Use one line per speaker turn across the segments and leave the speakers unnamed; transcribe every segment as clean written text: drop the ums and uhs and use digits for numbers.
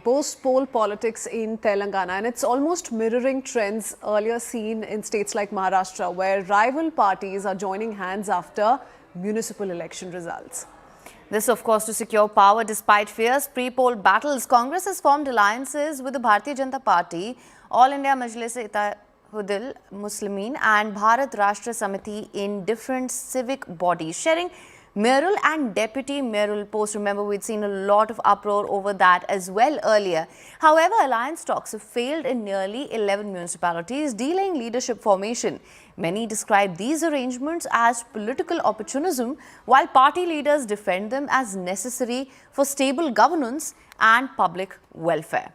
Post-poll politics in Telangana, and it's almost mirroring trends earlier seen in states like Maharashtra, where rival parties are joining hands after municipal election results.
This, of course, to secure power despite fierce pre-poll battles. Congress has formed alliances with the Bharatiya Janata Party, All India Majlis-e-Ittehadul Muslimin and Bharat Rashtra Samiti in different civic bodies, sharing mayoral and deputy mayoral posts. Remember, we'd seen a lot of uproar over that as well earlier. However, alliance talks have failed in nearly 11 municipalities, delaying leadership formation. Many describe these arrangements as political opportunism, while party leaders defend them as necessary for stable governance and public welfare.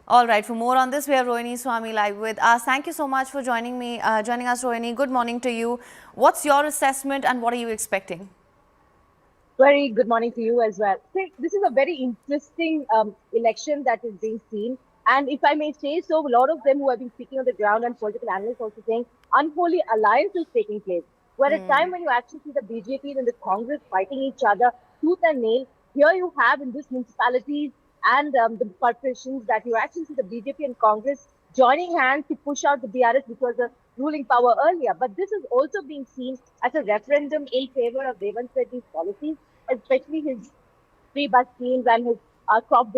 All right, for more on this, we have Rohini Swami live with us. Thank you so much for joining us, Rohini. Good morning to you. What's your assessment and what are you expecting?
Very good morning to you as well. See, this is a very interesting election that is being seen. And if I may say so, a lot of them who have been speaking on the ground and political analysts also saying unholy alliance is taking place. Where at a time when you actually see the BJP and the Congress fighting each other tooth and nail, here you have in this municipalities and the corporations that you actually see the BJP and Congress joining hands to push out the BRS, which was the ruling power earlier. But this is also being seen as a referendum in favor of Revanth Reddy's policies, especially his free bus schemes and his crop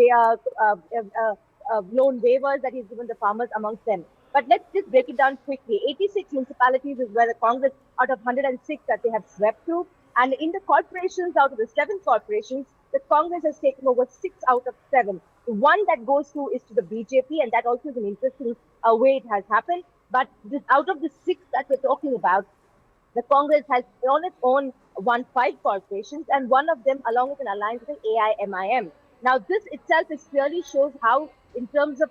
loan waivers that he's given the farmers amongst them. But let's just break it down quickly. 86 municipalities is where the Congress, out of 106 that they have swept through. And in the corporations, out of the 7 corporations, the Congress has taken over 6 out of 7. The one that goes through is to the BJP, and that also is an interesting way it has happened. But out of the 6 that we're talking about, the Congress has on its own won 5 corporations, and one of them along with an alliance with AIMIM. Now, this itself is clearly shows how, in terms of,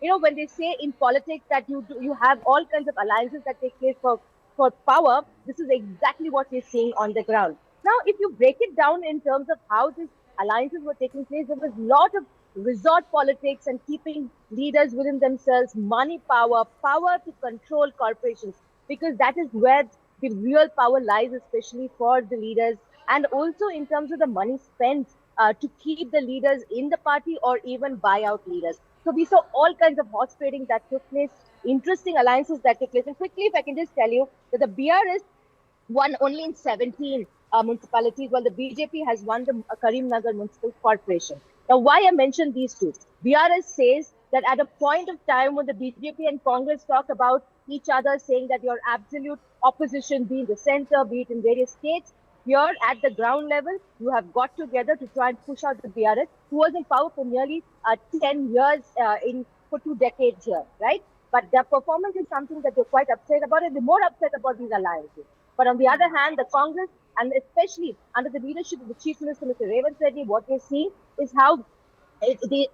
when they say in politics that you have all kinds of alliances that take place for power, this is exactly what we're seeing on the ground. Now, if you break it down in terms of how these alliances were taking place, there was a lot of resort politics and keeping leaders within themselves, money power to control corporations, because that is where the real power lies, especially for the leaders, and also in terms of the money spent to keep the leaders in the party or even buy out leaders. So we saw all kinds of horse trading that took place, interesting alliances that took place. And quickly, if I can just tell you that the BRS won only in 17 municipalities, while the BJP has won the Karimnagar Municipal Corporation. Now, why I mentioned these two? BRS says that at a point of time when the BJP and Congress talk about each other, saying that your absolute opposition, be in the center, be it in various states, here at the ground level, you have got together to try and push out the BRS, who was in power for nearly 10 years for 2 decades here, right? But their performance is something that they're quite upset about, and they're more upset about these alliances. But on the other hand, the Congress, and especially under the leadership of the Chief Minister, Mr. Revanth Reddy, what we're seeing is how,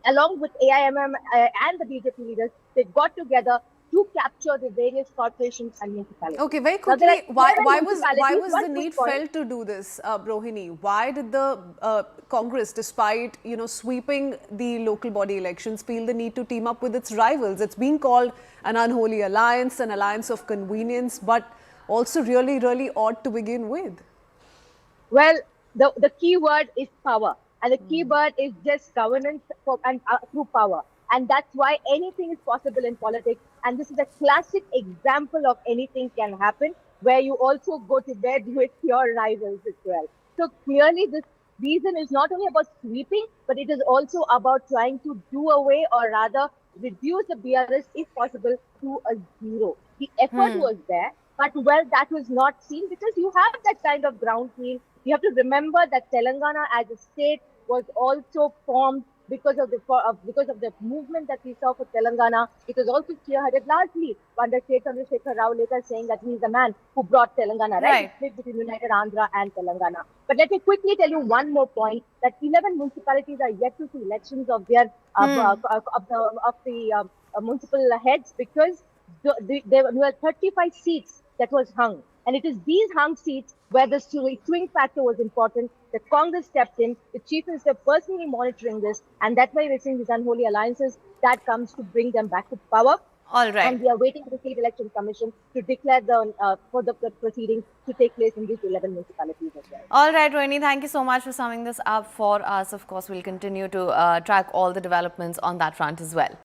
along with AIMM and the BJP leaders, they got together to capture the various corporations and municipalities.
Okay, very quickly, why was the need felt to do this, Rohini? Why did the Congress, despite sweeping the local body elections, feel the need to team up with its rivals? It's being called an unholy alliance, an alliance of convenience, but also really, really odd to begin with.
Well, the key word is power, and the key word is just governance through power. And that's why anything is possible in politics. And this is a classic example of anything can happen, where you also go to bed with your rivals as well. So clearly this reason is not only about sweeping, but it is also about trying to do away, or rather reduce the BRS, if possible, to a 0. The effort was there, but well, that was not seen, because you have that kind of ground feel. You have to remember that Telangana as a state was also formed because of the movement that we saw for Telangana. It was also spearheaded largely under Chandrasekhar Rao, later saying that he is the man who brought Telangana, right? Split between United Andhra and Telangana. But let me quickly tell you one more point, that 11 municipalities are yet to see elections of their municipal heads, because there were 35 seats that was hung. And it is these hung seats where the swing factor was important. The Congress stepped in, the Chief Minister personally monitoring this, and that's why we're seeing these unholy alliances that comes to bring them back to power.
All right.
And we are waiting for the State Election Commission to declare the proceedings to take place in these 11 municipalities as well.
All right, Rohini, thank you so much for summing this up for us. Of course, we'll continue to track all the developments on that front as well.